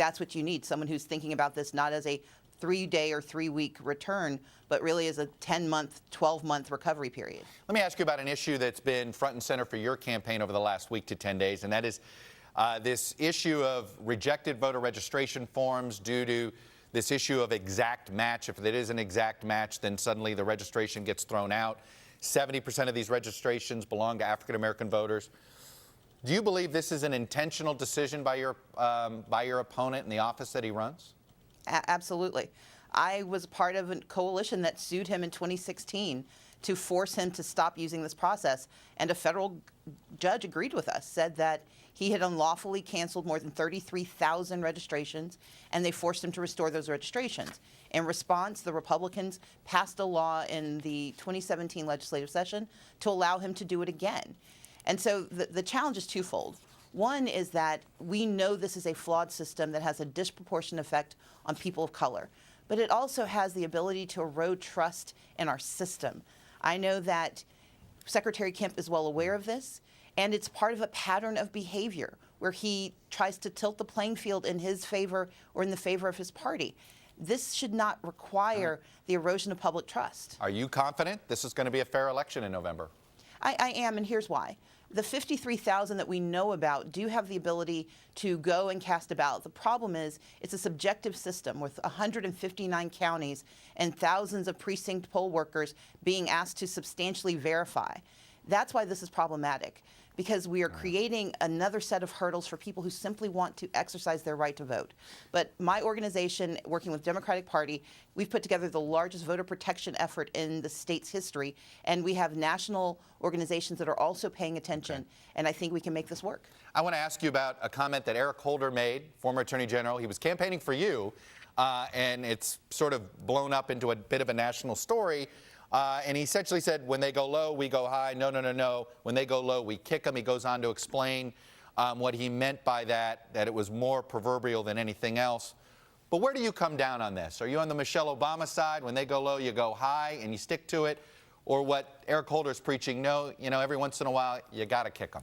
that's what you need, someone who's thinking about this not as a 3-day or 3-week return, but really as a 10-month, 12-month recovery period. Let me ask you about an issue that's been front and center for your campaign over the last week to 10 days, and that is this issue of rejected voter registration forms due to this issue of exact match. If it is an exact match, then suddenly the registration gets thrown out. 70% of these registrations belong to African-American voters. Do you believe this is an intentional decision by your opponent in the office that he runs? Absolutely. I was part of a coalition that sued him in 2016 to force him to stop using this process, and a federal judge agreed with us, said that he had unlawfully canceled more than 33,000 registrations, and they forced him to restore those registrations. In response, the Republicans passed a law in the 2017 legislative session to allow him to do it again. And so the challenge is twofold. One is that we know this is a flawed system that has a disproportionate effect on people of color, but it also has the ability to erode trust in our system. I know that Secretary Kemp is well aware of this, and it's part of a pattern of behavior where he tries to tilt the playing field in his favor or in the favor of his party. This should not require the erosion of public trust. Are you confident this is going to be a fair election in November? I am, and here's why. The 53,000 that we know about do have the ability to go and cast a ballot. The problem is it's a subjective system with 159 counties and thousands of precinct poll workers being asked to substantially verify. That's why this is problematic, because we are creating another set of hurdles for people who simply want to exercise their right to vote. But my organization, working with Democratic Party, we've put together the largest voter protection effort in the state's history, and we have national organizations that are also paying attention, and I think we can make this work. I want to ask you about a comment that Eric Holder made, former Attorney General. He was campaigning for you, and it's sort of blown up into a bit of a national story. And he essentially said, when they go low, we go high. No, no, no, no. When they go low, we kick them. He goes on to explain what he meant by that it was more proverbial than anything else. But where do you come down on this? Are you on the Michelle Obama side? When they go low, you go high and you stick to it? Or what Eric Holder is preaching, no, every once in a while, you got to kick them?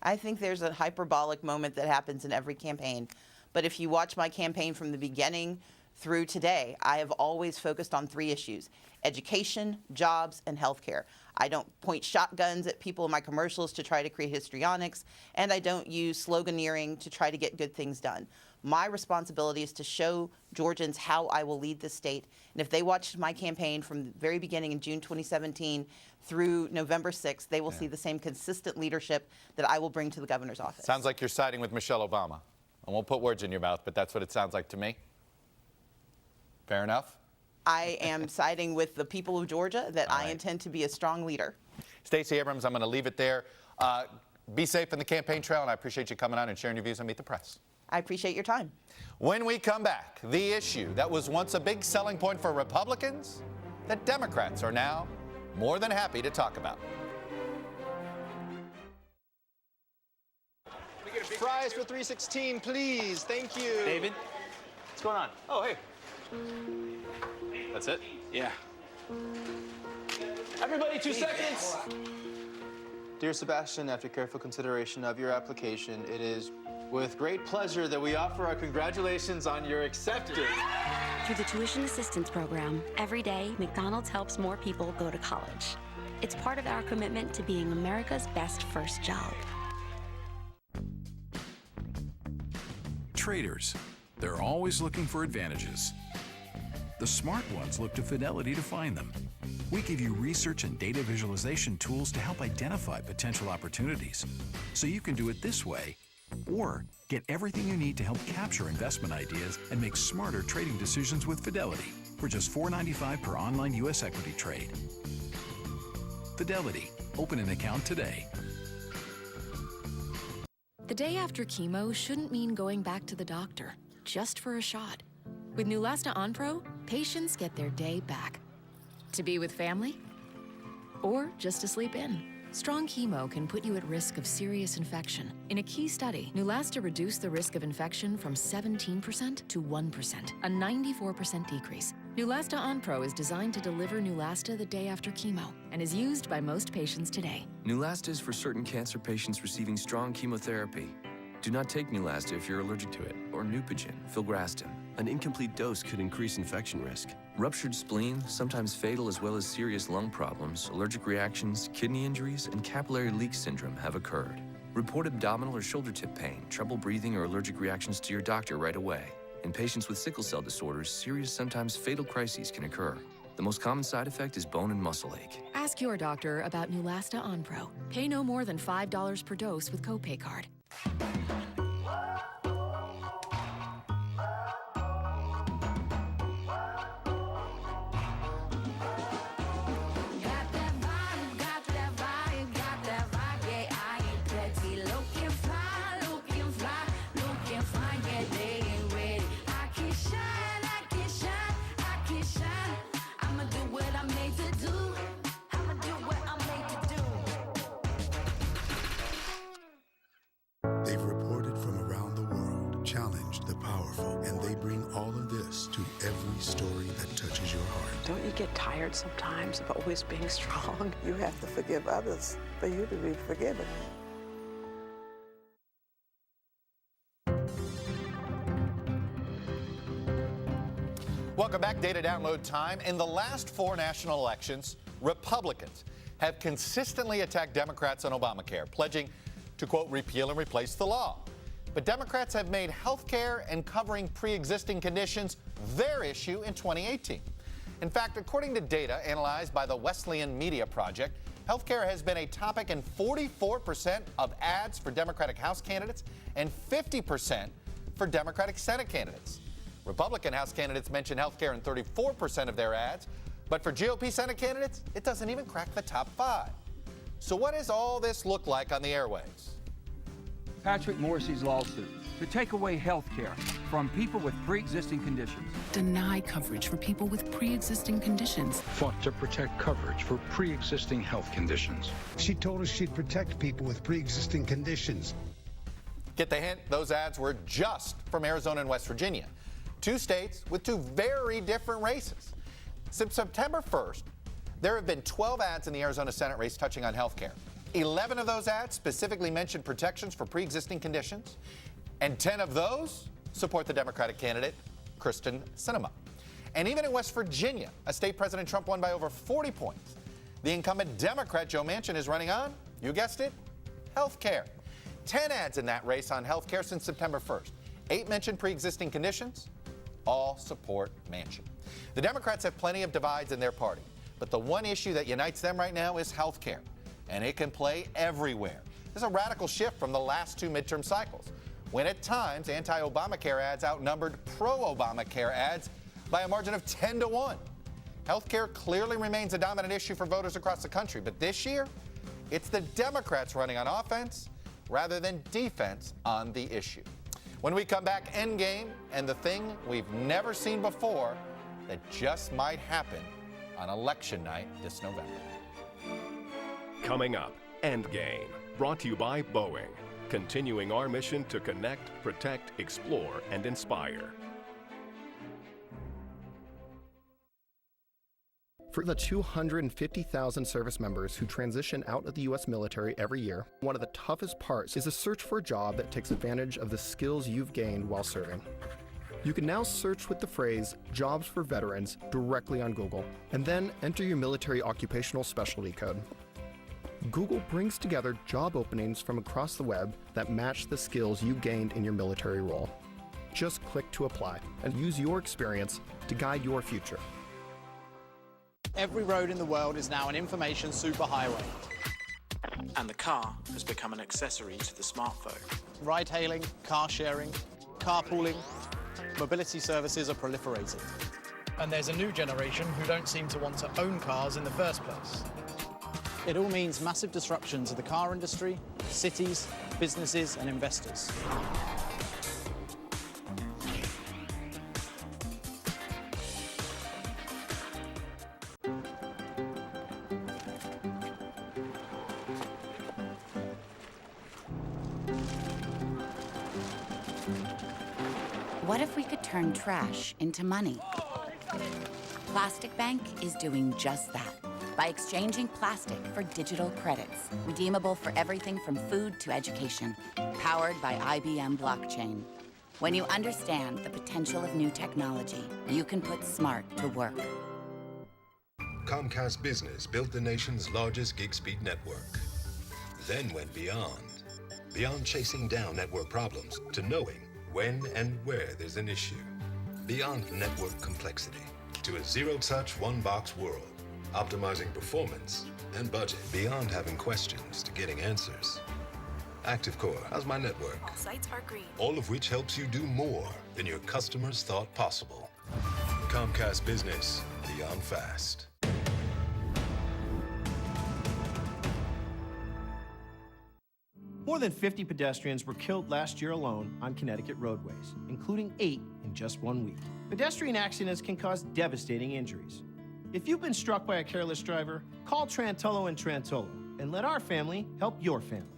I think there's a hyperbolic moment that happens in every campaign. But if you watch my campaign from the beginning through today, I have always focused on 3 issues: education, jobs, and healthcare. I don't point shotguns at people in my commercials to try to create histrionics, and I don't use sloganeering to try to get good things done. My responsibility is to show Georgians how I will lead this state. And if they watched my campaign from the very beginning in June 2017 through November 6th, they will see the same consistent leadership that I will bring to the governor's office. Sounds like you're siding with Michelle Obama. I won't put words in your mouth, but that's what it sounds like to me. Fair enough? I am siding with the people of Georgia that I intend to be a strong leader. Stacey Abrams, I'm going to leave it there. Be safe in the campaign trail, and I appreciate you coming on and sharing your views on Meet the Press. I appreciate your time. When we come back, the issue that was once a big selling point for Republicans that Democrats are now more than happy to talk about. Fries for 316, please. Thank you. David, what's going on? Oh, hey. That's it? Yeah. Everybody, 2 seconds. Dear Sebastian, after careful consideration of your application, it is with great pleasure that we offer our congratulations on your acceptance. Through the Tuition Assistance Program, every day, McDonald's helps more people go to college. It's part of our commitment to being America's best first job. Traders, they're always looking for advantages. The smart ones look to Fidelity to find them. We give you research and data visualization tools to help identify potential opportunities, so you can do it this way, or get everything you need to help capture investment ideas and make smarter trading decisions with Fidelity for just $4.95 per online U.S. equity trade. Fidelity. Open an account today. The day after chemo shouldn't mean going back to the doctor just for a shot. With Neulasta Onpro, patients get their day back. To be with family, or just to sleep in. Strong chemo can put you at risk of serious infection. In a key study, Neulasta reduced the risk of infection from 17% to 1%, a 94% decrease. Neulasta Onpro is designed to deliver Neulasta the day after chemo and is used by most patients today. Neulasta is for certain cancer patients receiving strong chemotherapy. Do not take Neulasta if you're allergic to it, or Neupogen, filgrastim. An incomplete dose could increase infection risk. Ruptured spleen, sometimes fatal as well as serious lung problems, allergic reactions, kidney injuries, and capillary leak syndrome have occurred. Report abdominal or shoulder tip pain, trouble breathing, or allergic reactions to your doctor right away. In patients with sickle cell disorders, serious, sometimes fatal crises can occur. The most common side effect is bone and muscle ache. Ask your doctor about Neulasta Onpro. Pay no more than $5 per dose with copay card. They've reported from around the world, challenged the powerful, and they bring all of this to every story that touches your heart. Don't you get tired sometimes of always being strong? You have to forgive others for you to be forgiven. Welcome back, data download time. In the last 4 national elections, Republicans have consistently attacked Democrats on Obamacare, pledging to, quote, repeal and replace the law. But Democrats have made health care and covering pre-existing conditions their issue in 2018. In fact, according to data analyzed by the Wesleyan Media Project, health care has been a topic in 44% of ads for Democratic House candidates and 50% for Democratic Senate candidates. Republican House candidates mention health care in 34% of their ads, but for GOP Senate candidates, it doesn't even crack the top 5. So what does all this look like on the airwaves? Patrick Morrissey's lawsuit to take away health care from people with pre-existing conditions. Deny coverage for people with pre-existing conditions. Fought to protect coverage for pre-existing health conditions. She told us she'd protect people with pre-existing conditions. Get the hint? Those ads were just from Arizona and West Virginia, 2 states with 2 very different races. Since September 1st, there have been 12 ads in the Arizona Senate race touching on health care. 11 of those ads specifically mention protections for pre-existing conditions, and 10 of those support the Democratic candidate, Kristen Sinema. And even in West Virginia, a state President Trump won by over 40 points, the incumbent Democrat Joe Manchin is running on, you guessed it, health care. 10 ads in that race on health care since September 1st. 8 mention pre-existing conditions, all support Manchin. The Democrats have plenty of divides in their party, but the one issue that unites them right now is health care, and it can play everywhere. This is a radical shift from the last 2 midterm cycles, when at times anti-Obamacare ads outnumbered pro-Obamacare ads by a margin of 10-1. Health care clearly remains a dominant issue for voters across the country, but this year, it's the Democrats running on offense rather than defense on the issue. When we come back, Endgame and the thing we've never seen before that just might happen on election night this November. Coming up, Endgame, brought to you by Boeing, continuing our mission to connect, protect, explore, and inspire. For the 250,000 service members who transition out of the U.S. military every year, one of the toughest parts is a search for a job that takes advantage of the skills you've gained while serving. You can now search with the phrase Jobs for Veterans directly on Google, and then enter your military occupational specialty code. Google brings together job openings from across the web that match the skills you gained in your military role. Just click to apply and use your experience to guide your future. Every road in the world is now an information superhighway. And the car has become an accessory to the smartphone. Ride-hailing, car sharing, carpooling, mobility services are proliferating. And there's a new generation who don't seem to want to own cars in the first place. It all means massive disruption to the car industry, cities, businesses, and investors. What if we could turn trash into money? Plastic Bank is doing just that. by exchanging plastic for digital credits, redeemable for everything from food to education, powered by IBM blockchain. When you understand the potential of new technology, you can put smart to work. Comcast Business built the nation's largest gig speed network, then went beyond chasing down network problems to knowing when and where there's an issue, beyond network complexity to a zero-touch, one-box world, optimizing performance and budget, beyond having questions to getting answers. ActiveCore, how's my network? All sites are green. All of which helps you do more than your customers thought possible. Comcast Business, beyond fast. More than 50 pedestrians were killed last year alone on Connecticut roadways, including 8 in just 1 week. Pedestrian accidents can cause devastating injuries. If you've been struck by a careless driver, call Trantolo and Trantolo and let our family help your family.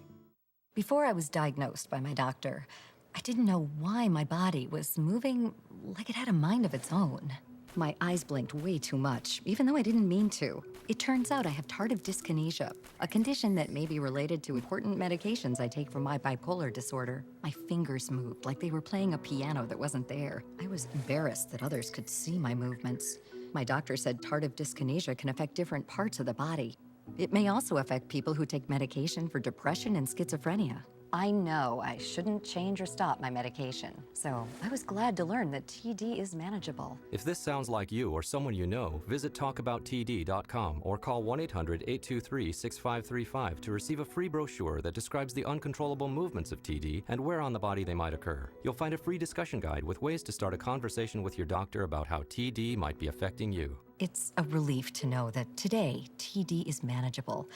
Before I was diagnosed by my doctor, I didn't know why my body was moving like it had a mind of its own. My eyes blinked way too much, even though I didn't mean to. It turns out I have tardive dyskinesia, a condition that may be related to important medications I take for my bipolar disorder. My fingers moved like they were playing a piano that wasn't there. I was embarrassed that others could see my movements. My doctor said tardive dyskinesia can affect different parts of the body. It may also affect people who take medication for depression and schizophrenia. I know I shouldn't change or stop my medication, so I was glad to learn that TD is manageable. If this sounds like you or someone you know, visit talkabouttd.com or call 1-800-823-6535 to receive a free brochure that describes the uncontrollable movements of TD and where on the body they might occur. You'll find a free discussion guide with ways to start a conversation with your doctor about how TD might be affecting you. It's a relief to know that today, TD is manageable.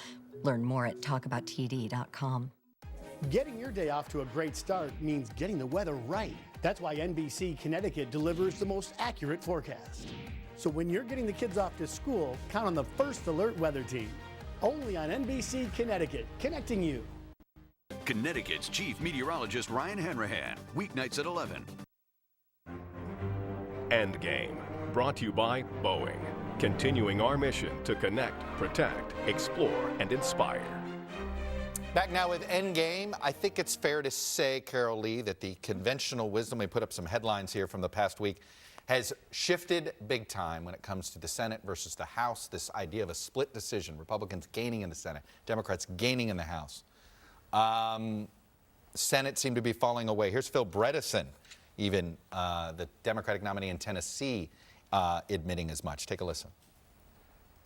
Learn more at talkabouttd.com. Getting your day off to a great start means getting the weather right. That's why NBC Connecticut delivers the most accurate forecast. So when you're getting the kids off to school, count on the First Alert Weather Team. Only on NBC Connecticut, connecting you. Connecticut's Chief Meteorologist Ryan Hanrahan, weeknights at 11. Endgame, brought to you by Boeing. Continuing our mission to connect, protect, explore, and inspire. Back now with Endgame. I think it's fair to say, Carol Lee, that the conventional wisdom, we put up some headlines here from the past week, has shifted big time when it comes to the Senate versus the House. This idea of a split decision, Republicans gaining in the Senate, Democrats gaining in the House. Senate seemed to be falling away. Here's Phil Bredesen, even the Democratic nominee in Tennessee, admitting as much. Take a listen.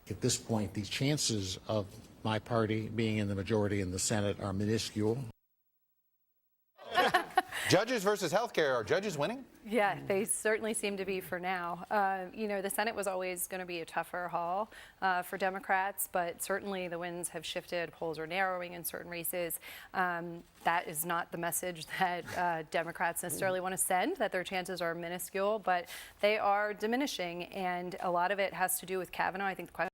At this point, the chances of my party being in the majority in the Senate are minuscule. Judges versus healthcare. Are judges winning? Yeah, they certainly seem to be for now. You know, the Senate was always going to be a tougher haul for Democrats, but certainly the winds have shifted. Polls are narrowing in certain races. That is not the message that Democrats necessarily want to send, that their chances are minuscule, but they are diminishing, and a lot of it has to do with Kavanaugh. I think the question